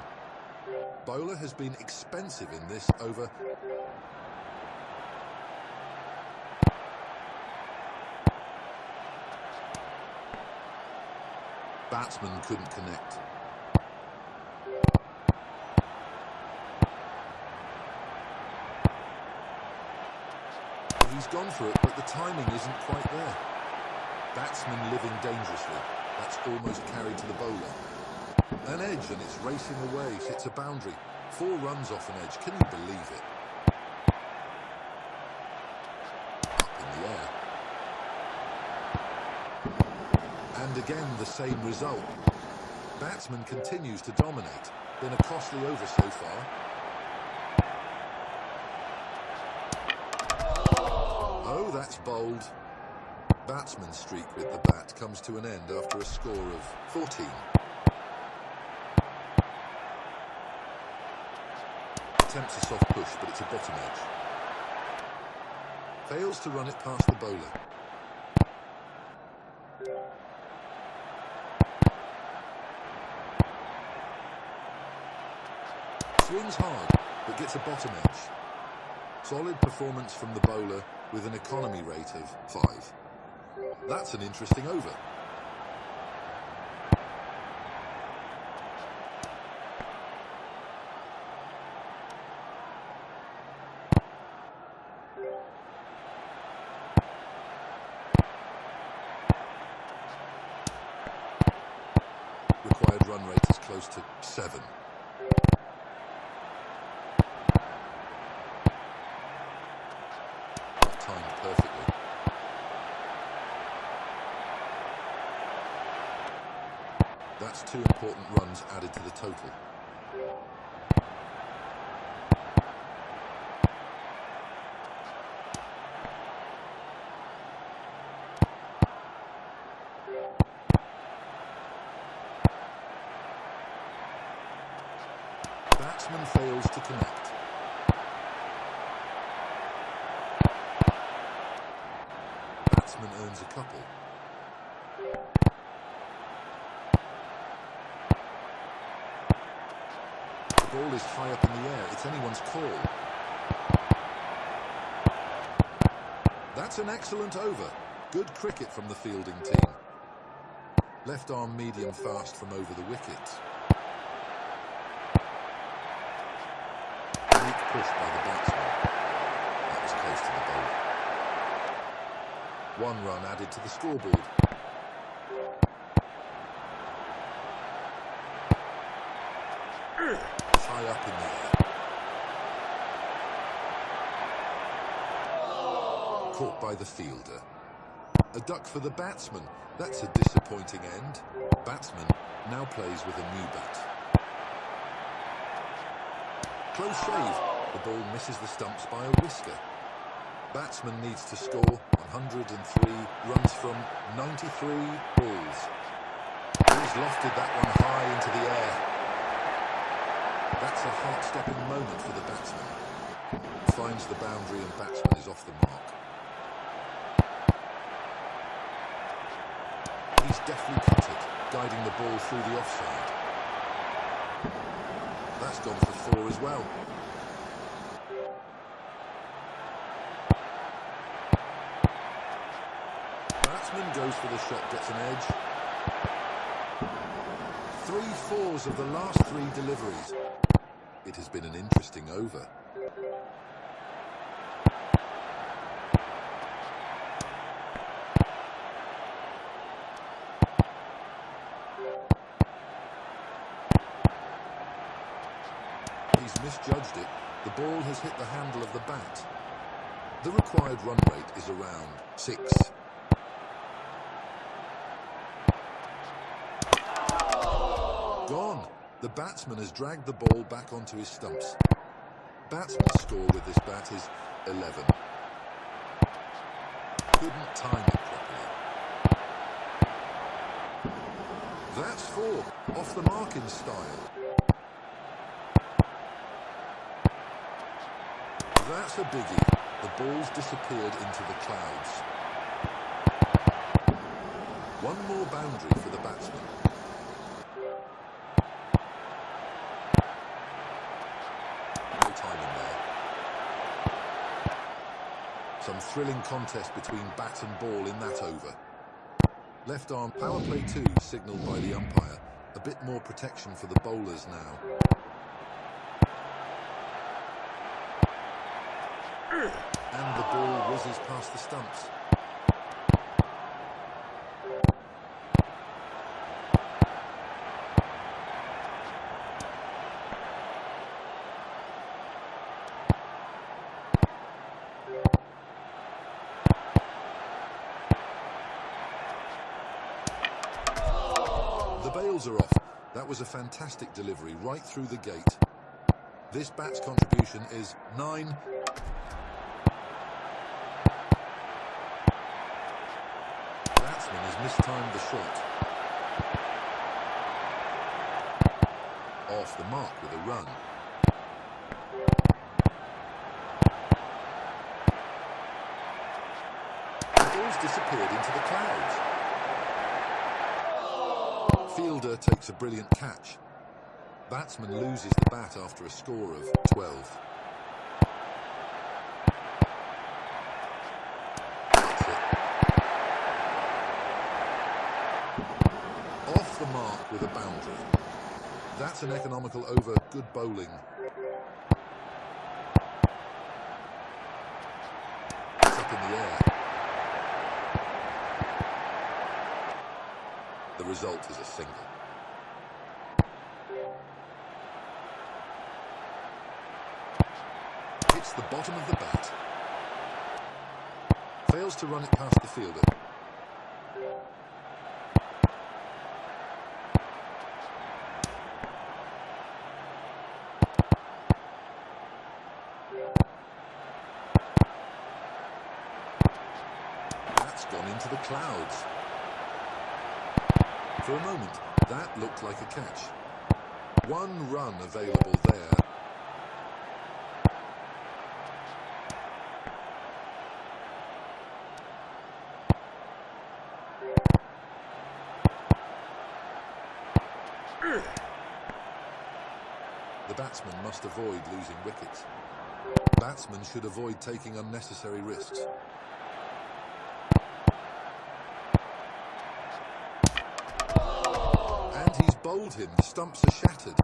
Bowler has been expensive in this over. Batsman couldn't connect. He's gone for it, but the timing isn't quite there. Batsman living dangerously. That's almost carried to the bowler. An edge and it's racing away. Hits a boundary. 4 runs off an edge. Can you believe it? Up in the air. And again the same result. Batsman continues to dominate. Been a costly over so far. Oh, that's bold. Batsman's streak with the bat comes to an end after a score of 14. Attempts a soft push, but it's a bottom edge. Fails to run it past the bowler. Swings hard, but gets a bottom edge. Solid performance from the bowler with an economy rate of 5. That's an interesting over. Required run rate is close to 7. That's 2 important runs added to the total. Batsman fails to connect. Batsman earns a couple. The ball is high up in the air. It's anyone's call. That's an excellent over. Good cricket from the fielding team. Left arm medium fast from over the wicket. Push by the batsman. That was close to the bowler. 1 run added to the scoreboard. It's high up in the air. Caught by the fielder. A duck for the batsman. That's a disappointing end. Batsman now plays with a new bat. Close shave. The ball misses the stumps by a whisker. Batsman needs to score 103 runs from 93 balls. He's lofted that one high into the air. That's a heart-stopping moment for the batsman. Finds the boundary and batsman is off the mark. He's deftly cut it, guiding the ball through the offside. That's gone for 4 as well. Batsman goes for the shot, gets an edge. 3 fours of the last 3 deliveries. It has been an interesting over. He's misjudged it. The ball has hit the handle of the bat. The required run rate is around 6. Gone. The batsman has dragged the ball back onto his stumps. Batsman's score with this bat is 11. Couldn't time it properly. That's 4. Off the mark in style. That's a biggie. The ball's disappeared into the clouds. 1 more boundary for the batsman. No timing there. Some thrilling contest between bat and ball in that over. Left arm power play 2 signalled by the umpire. A bit more protection for the bowlers now. And the ball whizzes past the stumps. The bails are off. That was a fantastic delivery right through the gate. This bat's contribution is 9. Batsman has mistimed the shot. Off the mark with a run. The ball's disappeared into the clouds. Fielder takes a brilliant catch. Batsman loses the bat after a score of 12. Off the mark with a boundary. That's an economical over. Good bowling. It's up in the air. The result is a single. Hits the bottom of the bat. Fails to run it past the fielder. into the clouds. For a moment, that looked like a catch. One run available there. The batsman must avoid losing wickets. Batsmen should avoid taking unnecessary risks. And he's bowled him. The stumps are shattered.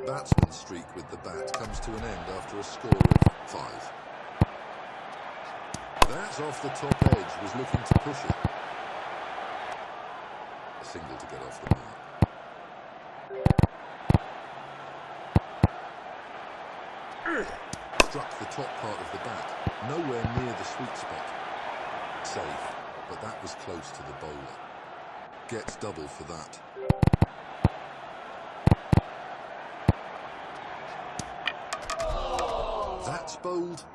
Batsman's streak with the bat comes to an end after a score of 5. That's off the top edge, was looking to push it. A single to get off the mark. Struck the top part of the bat, nowhere near the sweet spot. Safe, but that was close to the bowler. Gets double for that. That's bowled.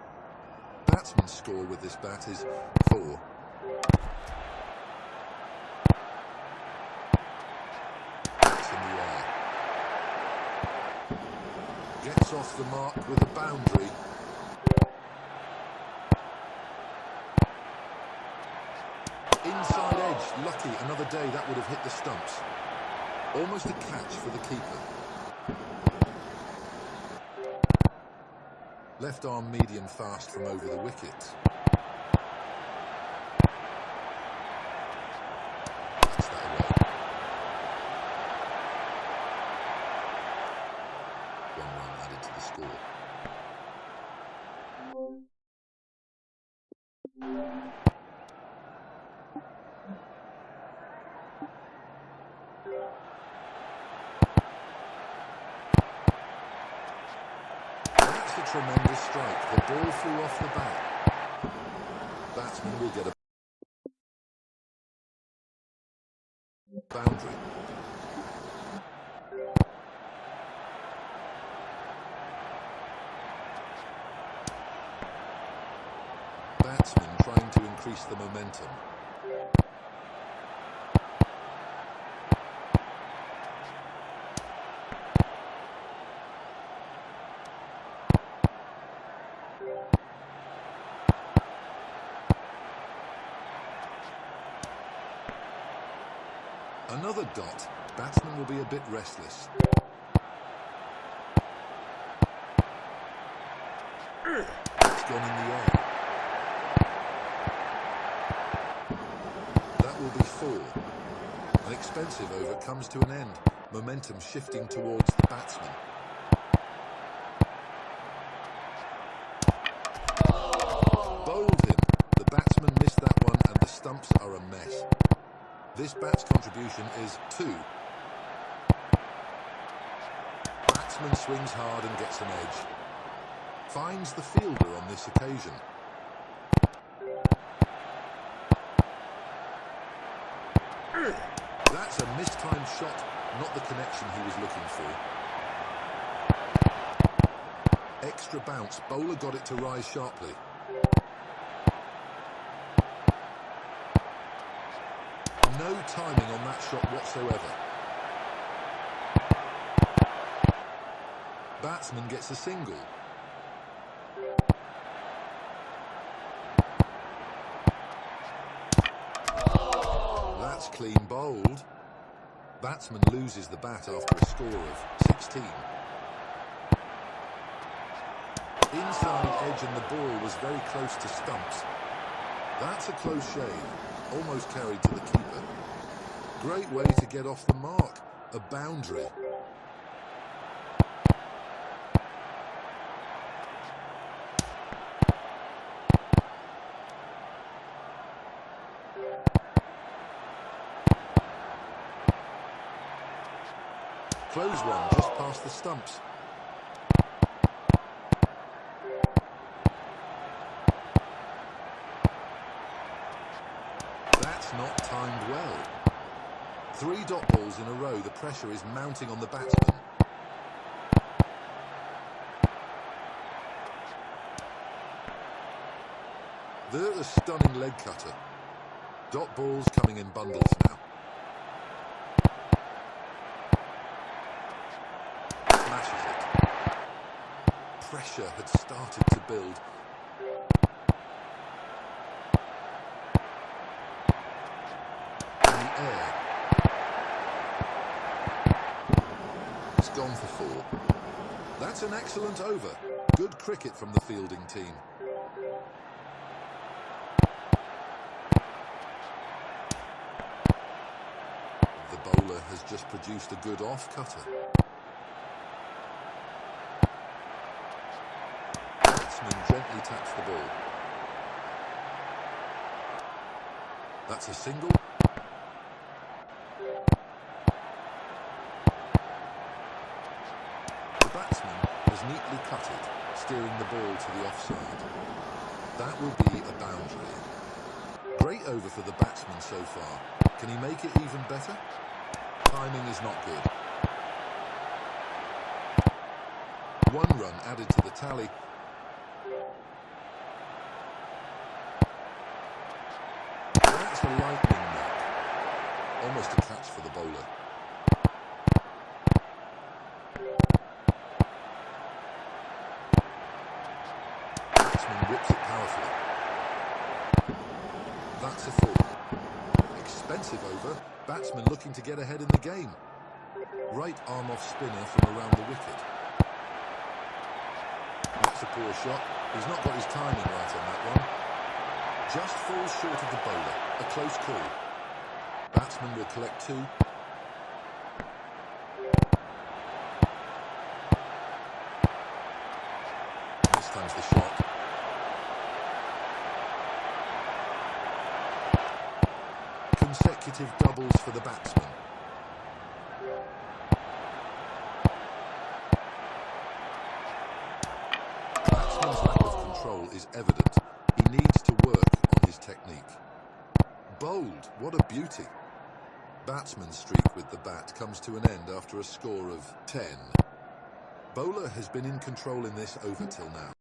Batsman's score with this bat is 4. That's in the air. Gets off the mark with a boundary. Inside edge, lucky, another day that would have hit the stumps. Almost a catch for the keeper. Left arm medium fast from over the wickets. That's that away. 1 run added to the score. That's a tremendous strike. The ball flew off the bat. Batsman will get a boundary. Batsman trying to increase the momentum. Another dot. Batsman will be a bit restless. It's gone in the air. That will be 4. An expensive over comes to an end. Momentum shifting towards the batsman. Bowled him. The batsman missed that one and the stumps are a mess. This bat's contribution is 2. Batsman swings hard and gets an edge. Finds the fielder on this occasion. That's a mistimed shot, not the connection he was looking for. Extra bounce. Bowler got it to rise sharply. No timing on that shot whatsoever. Batsman gets a single. That's clean bowled. Batsman loses the bat after a score of 16. Inside edge and the ball was very close to stumps. That's a close shave. Almost carried to the keeper. Great way to get off the mark. A boundary. Close one just past the stumps. That's not timed well. 3 dot balls in a row. The pressure is mounting on the batsman. They're a stunning leg cutter. Dot balls coming in bundles now. Smashes it. Pressure had started to build. In the air. It's gone for 4. That's an excellent over. Good cricket from the fielding team. The bowler has just produced a good off-cutter. Batsman gently taps the ball. That's a single. The batsman has neatly cut it, steering the ball to the offside. That will be a boundary. Great over for the batsman so far. Can he make it even better? Timing is not good. 1 run added to the tally. That's a lightning knock. Almost a catch for the bowler. Batsman whips it powerfully. That's a 4. Expensive over. Batsman looking to get ahead in the game. Right arm off spinner from around the wicket. That's a poor shot. He's not got his timing right on that one. Just falls short of the bowler. A close call. Batsman will collect 2. This time's the shot. Consecutive doubles for the batsman. Batsman's lack of control is evident. He needs to work on his technique. Bowled, what a beauty. Batsman's streak with the bat comes to an end after a score of 10. Bowler has been in control in this over till now.